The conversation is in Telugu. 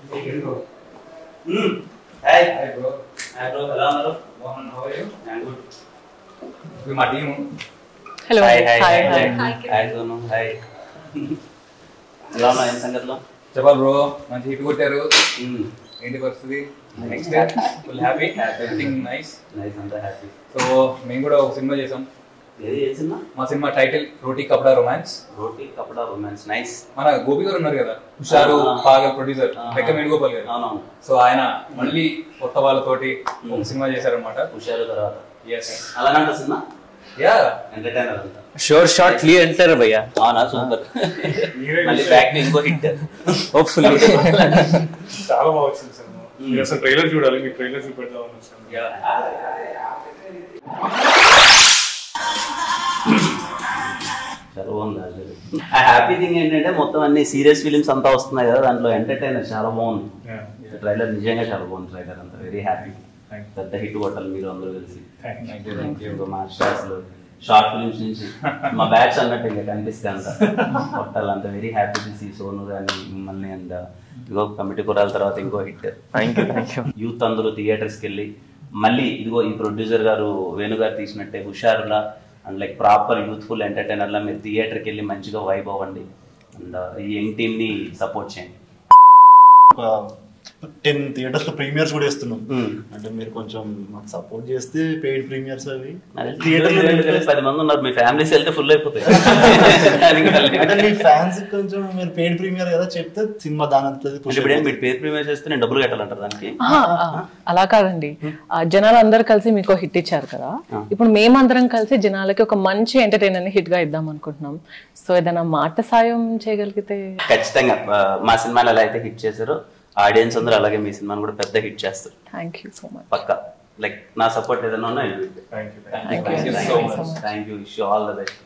Hi. Hi bro. Hi bro. Hello Amaru. Mohan, how are you? I'm good. This is my team. Hello. Hi Sonu. Hi. Hello na ఏం సంగతిలో? చెప్పాలి బ్రో, మంచి హిట్ కొట్టారు. ఏంటి పరిస్థితి? Next full happy, everything nice అంతా హ్యాపీ. సో మేము కూడా ఒక సినిమా చేసాం. ఏది ఏ సినిమా? మా సినిమా టైటిల్ రోటీ కపడా రొమాన్స్. రోటీ కపడా రొమాన్స్, నైస్. మన గోపి గారు ఉన్నారు కదా, హుషారు పాగల్ ప్రొడ్యూసర్, లెక్క వేణుగోపాల్ గారు. అవునవును. సో ఆయన మళ్ళీ కొత్త వాళ్ళతోటి ఒక సినిమా చేశారనమాట. హుషారు తర్వాత. ఎస్. అలాగంట సినిమా? యా, ఎంటర్టైనర్ అంతా. షోర్ షార్ట్ క్లియర్ అంటారు భయ్యా. అవునా, సూపర్. మళ్ళీ బ్యాక్ ని ఇంకో హిట్ హోప్ఫుల్లీ. చాలా బాగా వచ్చింది సినిమా. మీరు అసలు ట్రైలర్ చూడాలి, మీకు ట్రైలర్ చూపెడదాం. చాలా బాగుంది. ఆ హ్యాపీ థింగ్ ఏంటంటే మొత్తం అన్ని సీరియస్ ఫిలిమ్స్ అంతా వస్తున్నాయి కదా, దాంట్లో ఎంటర్టైనర్ చాలా బాగుంది. ట్రైలర్ నిజంగా చాలా బాగుంది. ట్రైలర్ అంతా వెరీ హ్యాపీ. పెద్ద హిట్ కొట్టాలి మీరు అందరూ కలిసి. మా స్టార్స్లో షార్ట్ ఫిలిమ్స్ నుంచి మా బ్యాచ్ అన్నట్టు ఇంకా కనిపిస్తే అంత కొట్టాలి. అంత very happy to see Sonu కానీ మిమ్మల్ని. అండ్ ఇదిగో కమిటీ కురాల తర్వాత ఇంకో హిట్. యూత్ అందరూ థియేటర్స్కి వెళ్ళి మళ్ళీ ఇదిగో ఈ ప్రొడ్యూసర్ గారు వేణు గారు తీసినట్టే హుషారులా అండ్ లైక్ ప్రాపర్ యూత్ఫుల్ ఎంటర్టైనర్లా మీరు థియేటర్కి వెళ్ళి మంచిగా వైబ్ అవ్వండి. అండ్ ఈ యంగ్ టీమ్ని సపోర్ట్ చేయండి. 10 థియేటర్స్ లో ప్రీమియర్స్ కూడా ఇస్తున్నాం. అంటే మీరు కొంచెం మాకు సపోర్ట్ చేస్తే పెయిడ్ ప్రీమియర్స్ అవి 10 మంది ఉన్నారు, మీ ఫ్యామిలీస్ వెళ్తే ఫుల్ అయిపోతాయి. అంటే మీ ఫ్యాన్స్ కొంచెం మీరు పెయిడ్ ప్రీమియర్ కదా చెప్తే సినిమా దాని మీరు పెయిడ్ ప్రీమియర్ చేస్తే నేను డబ్బులు కట్టాలంటారు దానికి? అలా కాదండి, జనాలు అందరు కలిసి మీకు హిట్ ఇచ్చారు కదా, ఇప్పుడు మేమందరం కలిసి జనాలకి ఒక మంచి ఎంటర్టైనర్ హిట్ గా ఇద్దాం అనుకుంటున్నాం. సో ఏదైనా మాట సాయం చేయగలిగితే. ఖచ్చితంగా మా సినిమాలు ఎలా అయితే హిట్ చేశారో ఆడియన్స్ అందరూ అలాగే మీ సినిమాని కూడా పెద్ద హిట్ చేస్తారు. Thank you so much. పక్కా. లైక్ నా సపోర్ట్ ఏదైనా ఉన్నా. Thank you so much. Thank you. Wish you all the best.